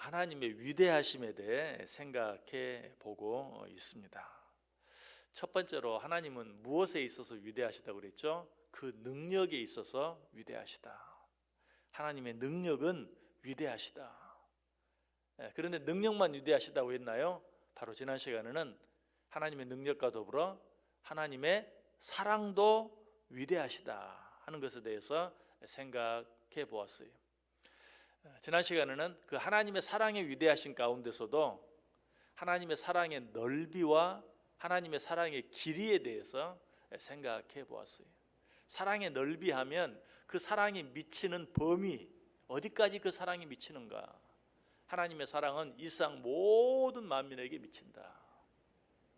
하나님의 위대하심에 대해 생각해 보고 있습니다. 첫 번째로 하나님은 무엇에 있어서 위대하시다고 그랬죠? 그 능력에 있어서 위대하시다. 하나님의 능력은 위대하시다. 그런데 능력만 위대하시다고 했나요? 바로 지난 시간에는 하나님의 능력과 더불어 하나님의 사랑도 위대하시다 하는 것에 대해서 생각해 보았어요. 지난 시간에는 그 하나님의 사랑의 위대하신 가운데서도 하나님의 사랑의 넓이와 하나님의 사랑의 길이에 대해서 생각해 보았어요. 사랑의 넓이 하면 그 사랑이 미치는 범위, 어디까지 그 사랑이 미치는가? 하나님의 사랑은 이 세상 모든 만민에게 미친다.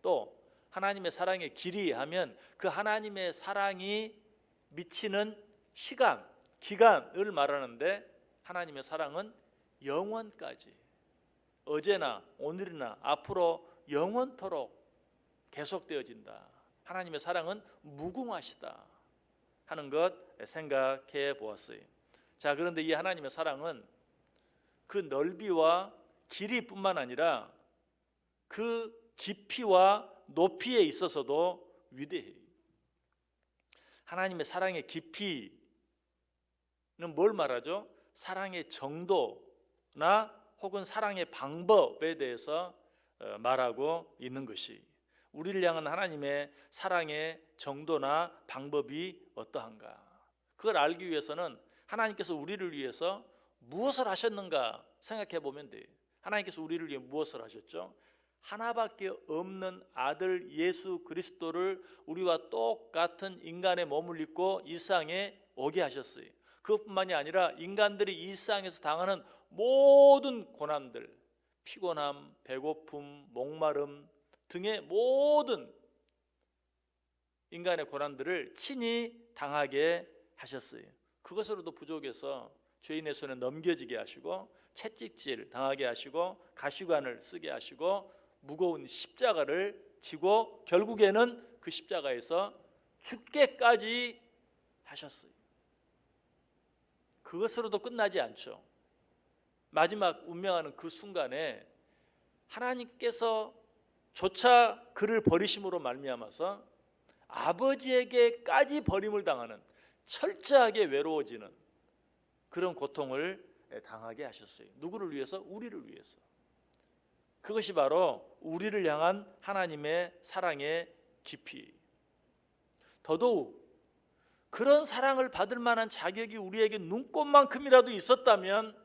또 하나님의 사랑의 길이 하면 그 하나님의 사랑이 미치는 시간, 기간을 말하는데 하나님의 사랑은 영원까지, 어제나 오늘이나 앞으로 영원토록 계속되어진다. 하나님의 사랑은 무궁하시다 하는 것 생각해 보았어요. 자, 그런데 이 하나님의 사랑은 그 넓이와 길이뿐만 아니라 그 깊이와 높이에 있어서도 위대해요. 하나님의 사랑의 깊이는 뭘 말하죠? 사랑의 정도나 혹은 사랑의 방법에 대해서 말하고 있는 것이, 우리를 향한 하나님의 사랑의 정도나 방법이 어떠한가, 그걸 알기 위해서는 하나님께서 우리를 위해서 무엇을 하셨는가 생각해 보면 돼요. 하나님께서 우리를 위해 무엇을 하셨죠? 하나밖에 없는 아들 예수 그리스도를 우리와 똑같은 인간의 몸을 입고 이 세상에 오게 하셨어요. 그것뿐만이 아니라 인간들이 이 세상에서 당하는 모든 고난들, 피곤함, 배고픔, 목마름 등의 모든 인간의 고난들을 친히 당하게 하셨어요. 그것으로도 부족해서 죄인의 손에 넘겨지게 하시고 채찍질 당하게 하시고 가시관을 쓰게 하시고 무거운 십자가를 지고 결국에는 그 십자가에서 죽게까지 하셨어요. 그것으로도 끝나지 않죠. 마지막 운명하는 그 순간에 하나님께서 조차 그를 버리심으로 말미암아서 아버지에게까지 버림을 당하는, 철저하게 외로워지는 그런 고통을 당하게 하셨어요. 누구를 위해서? 우리를 위해서. 그것이 바로 우리를 향한 하나님의 사랑의 깊이. 더더욱 그런 사랑을 받을 만한 자격이 우리에게 눈꼽만큼이라도 있었다면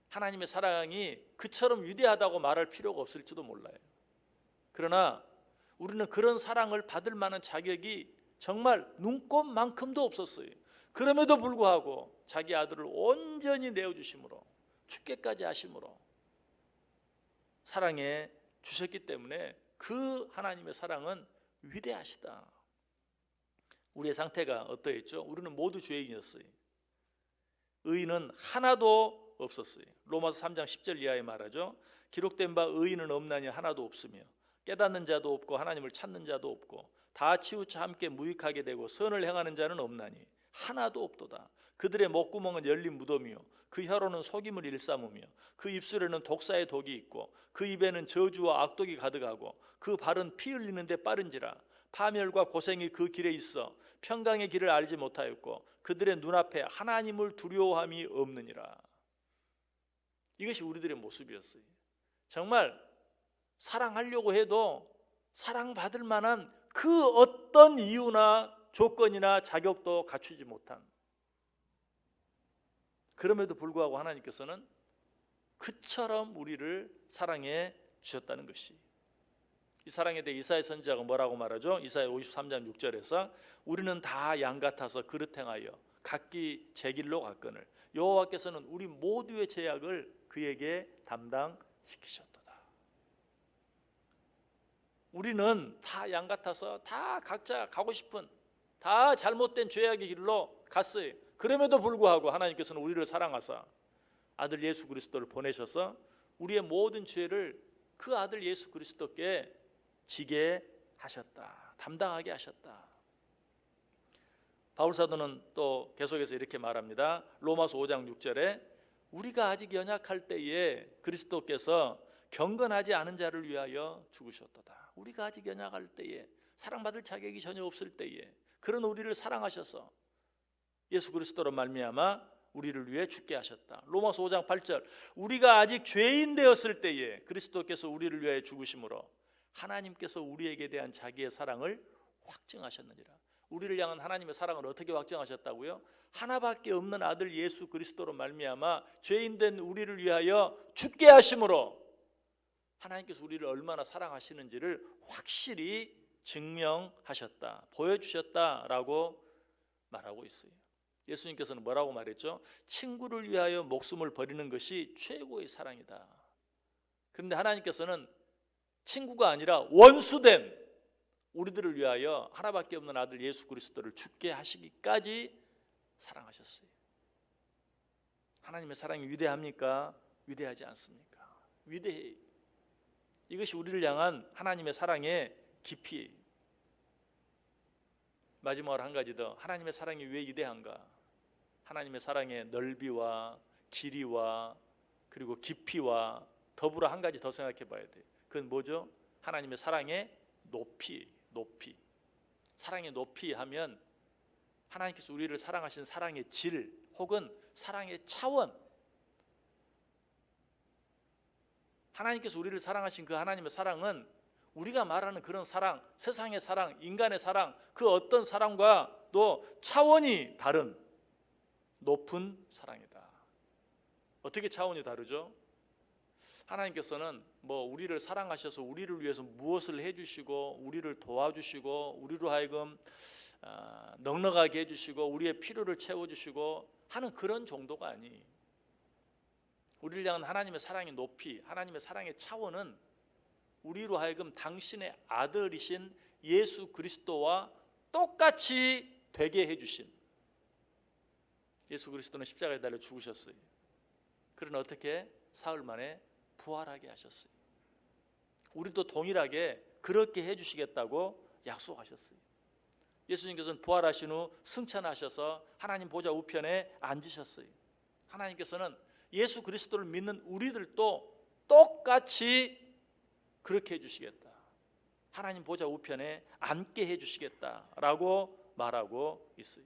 하나님의 사랑이 그처럼 위대하다고 말할 필요가 없을지도 몰라요. 그러나 우리는 그런 사랑을 받을 만한 자격이 정말 눈꼽만큼도 없었어요. 그럼에도 불구하고 자기 아들을 온전히 내어주심으로, 죽게까지 하심으로 사랑해 주셨기 때문에 그 하나님의 사랑은 위대하시다. 우리의 상태가 어떠했죠? 우리는 모두 죄인이었어요. 의인은 하나도 없었어요. 로마서 3장 10절 이하에 말하죠. 기록된 바 의인은 없나니 하나도 없으며 깨닫는 자도 없고 하나님을 찾는 자도 없고 다 치우쳐 함께 무익하게 되고 선을 행하는 자는 없나니 하나도 없도다. 그들의 목구멍은 열린 무덤이요 그 혀로는 속임을 일삼으며 그 입술에는 독사의 독이 있고 그 입에는 저주와 악독이 가득하고 그 발은 피 흘리는 데 빠른지라. 파멸과 고생이 그 길에 있어 평강의 길을 알지 못하였고 그들의 눈앞에 하나님을 두려워함이 없느니라. 이것이 우리들의 모습이었어요. 정말 사랑하려고 해도 사랑받을 만한 그 어떤 이유나 조건이나 자격도 갖추지 못한, 그럼에도 불구하고 하나님께서는 그처럼 우리를 사랑해 주셨다는 것이, 이 사랑에 대해 이사야 선지자가 뭐라고 말하죠? 이사야 53장 6절에서 우리는 다 양 같아서 그릇 행하여 각기 제 길로 갔거늘 여호와께서는 우리 모두의 죄악을 그에게 담당시키셨도다. 우리는 다 양 같아서 다 각자 가고 싶은 다 잘못된 죄악의 길로 갔어요. 그럼에도 불구하고 하나님께서는 우리를 사랑하사 아들 예수 그리스도를 보내셔서 우리의 모든 죄를 그 아들 예수 그리스도께 지게 하셨다. 담당하게 하셨다. 바울 사도는 또 계속해서 이렇게 말합니다. 로마서 5장 6절에 우리가 아직 연약할 때에 그리스도께서 경건하지 않은 자를 위하여 죽으셨도다. 우리가 아직 연약할 때에, 사랑받을 자격이 전혀 없을 때에 그런 우리를 사랑하셔서 예수 그리스도로 말미암아 우리를 위해 죽게 하셨다. 로마서 5장 8절, 우리가 아직 죄인 되었을 때에 그리스도께서 우리를 위하여 죽으심으로 하나님께서 우리에게 대한 자기의 사랑을 확증하셨느니라. 우리를 향한 하나님의 사랑을 어떻게 확증하셨다고요? 하나밖에 없는 아들 예수 그리스도로 말미암아 죄인된 우리를 위하여 죽게 하심으로 하나님께서 우리를 얼마나 사랑하시는지를 확실히 증명하셨다, 보여주셨다라고 말하고 있어요. 예수님께서는 뭐라고 말했죠? 친구를 위하여 목숨을 버리는 것이 최고의 사랑이다. 그런데 하나님께서는 친구가 아니라 원수된 우리들을 위하여 하나밖에 없는 아들 예수 그리스도를 죽게 하시기까지 사랑하셨어요. 하나님의 사랑이 위대합니까? 위대하지 않습니까? 위대해요. 이것이 우리를 향한 하나님의 사랑의 깊이. 마지막으로 한 가지 더, 하나님의 사랑이 왜 위대한가? 하나님의 사랑의 넓이와 길이와 그리고 깊이와 더불어 한 가지 더 생각해 봐야 돼요. 그건 뭐죠? 하나님의 사랑의 높이. 사랑의 높이 하면 하나님께서 우리를 사랑하신 사랑의 질 혹은 사랑의 차원, 하나님께서 우리를 사랑하신 그 하나님의 사랑은 우리가 말하는 그런 사랑, 세상의 사랑, 인간의 사랑, 그 어떤 사랑과도 차원이 다른 높은 사랑이다. 어떻게 차원이 다르죠? 하나님께서는 우리를 사랑하셔서 우리를 위해서 무엇을 해주시고 우리를 도와주시고 우리로 하여금 넉넉하게 해주시고 우리의 필요를 채워주시고 하는 그런 정도가 아니. 우리를 향한 하나님의 사랑의 높이, 하나님의 사랑의 차원은 우리로 하여금 당신의 아들이신 예수 그리스도와 똑같이 되게 해주신, 예수 그리스도는 십자가에 달려 죽으셨어요. 그러나 어떻게? 사흘 만에 부활하게 하셨어요. 우리도 동일하게 그렇게 해주시겠다고 약속하셨어요. 예수님께서는 부활하신 후 승천하셔서 하나님 보좌 우편에 앉으셨어요. 하나님께서는 예수 그리스도를 믿는 우리들도 똑같이 그렇게 해주시겠다, 하나님 보좌 우편에 앉게 해주시겠다라고 말하고 있어요.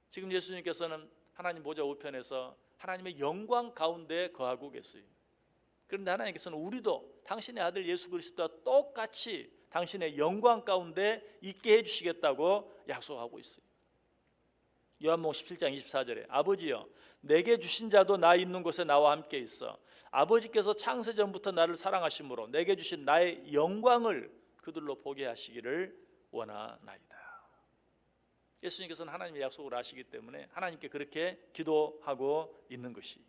지금 예수님께서는 하나님 보좌 우편에서 하나님의 영광 가운데 거하고 계세요. 그런데 하나님께서는 우리도 당신의 아들 예수 그리스도와 똑같이 당신의 영광 가운데 있게 해주시겠다고 약속하고 있어요. 요한복음 17장 24절에 아버지여 내게 주신 자도 나 있는 곳에 나와 함께 있어 아버지께서 창세전부터 나를 사랑하심으로 내게 주신 나의 영광을 그들로 보게 하시기를 원하나이다. 예수님께서는 하나님의 약속을 아시기 때문에 하나님께 그렇게 기도하고 있는 것이.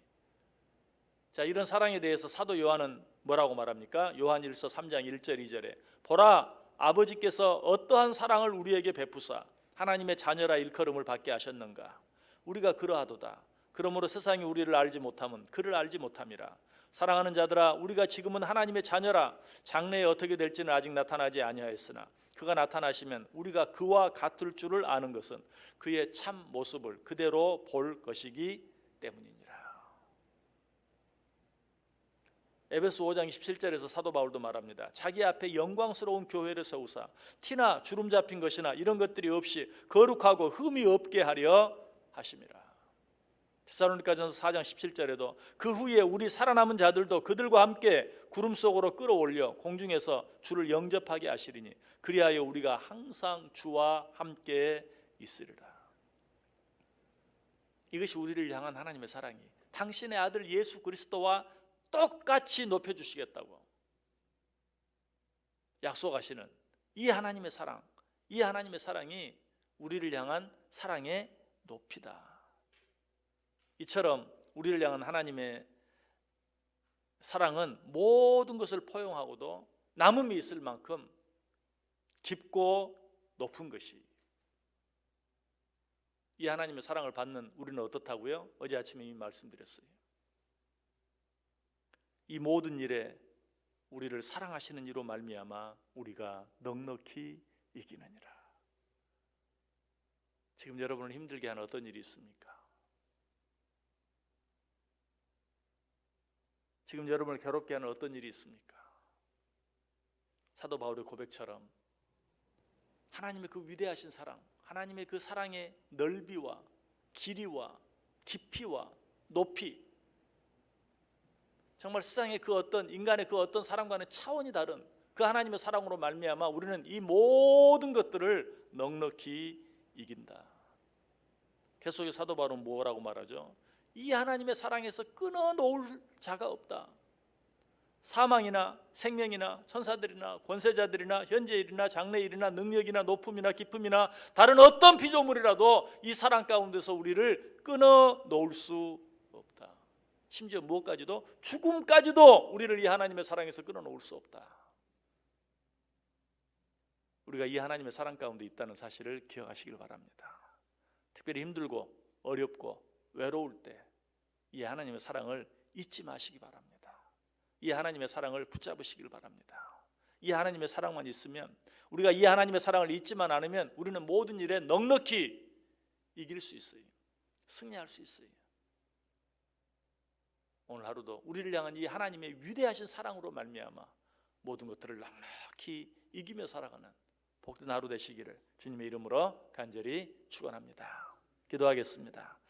자, 이런 사랑에 대해서 사도 요한은 뭐라고 말합니까? 요한일서 3장 1절 2절에 보라 아버지께서 어떠한 사랑을 우리에게 베푸사 하나님의 자녀라 일컬음을 받게 하셨는가. 우리가 그러하도다. 그러므로 세상이 우리를 알지 못함은 그를 알지 못함이라. 사랑하는 자들아 우리가 지금은 하나님의 자녀라. 장래에 어떻게 될지는 아직 나타나지 아니하였으나 그가 나타나시면 우리가 그와 같을 줄을 아는 것은 그의 참 모습을 그대로 볼 것이기 때문이니라. 에베소 5장 27절에서 사도 바울도 말합니다. 자기 앞에 영광스러운 교회를 세우사 티나 주름 잡힌 것이나 이런 것들이 없이 거룩하고 흠이 없게 하려 하심이라. 데살로니가전서 4장 17절에도 그 후에 우리 살아남은 자들도 그들과 함께 구름 속으로 끌어올려 공중에서 주를 영접하게 하시리니 그리하여 우리가 항상 주와 함께 있으리라. 이것이 우리를 향한 하나님의 사랑이 당신의 아들 예수 그리스도와 똑같이 높여주시겠다고 약속하시는 이 하나님의 사랑, 이 하나님의 사랑이 우리를 향한 사랑의 높이다. 이처럼 우리를 향한 하나님의 사랑은 모든 것을 포용하고도 남음이 있을 만큼 깊고 높은 것이. 이 하나님의 사랑을 받는 우리는 어떻다고요? 어제 아침에 이미 말씀드렸어요. 이 모든 일에 우리를 사랑하시는 이로 말미암아 우리가 넉넉히 이기느니라. 지금 여러분을 힘들게 하는 어떤 일이 있습니까? 지금 여러분을 괴롭게 하는 어떤 일이 있습니까? 사도 바울의 고백처럼 하나님의 그 위대하신 사랑, 하나님의 그 사랑의 넓이와 길이와 깊이와 높이, 정말 세상의 그 어떤 인간의 그 어떤 사랑과는 차원이 다른 그 하나님의 사랑으로 말미암아 우리는 이 모든 것들을 넉넉히 이긴다. 계속해서 사도 바울은 뭐라고 말하죠? 이 하나님의 사랑에서 끊어놓을 자가 없다. 사망이나 생명이나 천사들이나 권세자들이나 현재일이나 장래일이나 능력이나 높음이나 깊음이나 다른 어떤 피조물이라도 이 사랑 가운데서 우리를 끊어놓을 수 없다. 심지어 무엇까지도, 죽음까지도 우리를 이 하나님의 사랑에서 끊어놓을 수 없다. 우리가 이 하나님의 사랑 가운데 있다는 사실을 기억하시길 바랍니다. 특별히 힘들고 어렵고 외로울 때 이 하나님의 사랑을 잊지 마시기 바랍니다. 이 하나님의 사랑을 붙잡으시길 바랍니다. 이 하나님의 사랑만 있으면, 우리가 이 하나님의 사랑을 잊지만 않으면 우리는 모든 일에 넉넉히 이길 수 있어요. 승리할 수 있어요. 오늘 하루도 우리를 향한 이 하나님의 위대하신 사랑으로 말미암아 모든 것들을 넉넉히 이기며 살아가는 복된 하루 되시기를 주님의 이름으로 간절히 축원합니다. 기도하겠습니다.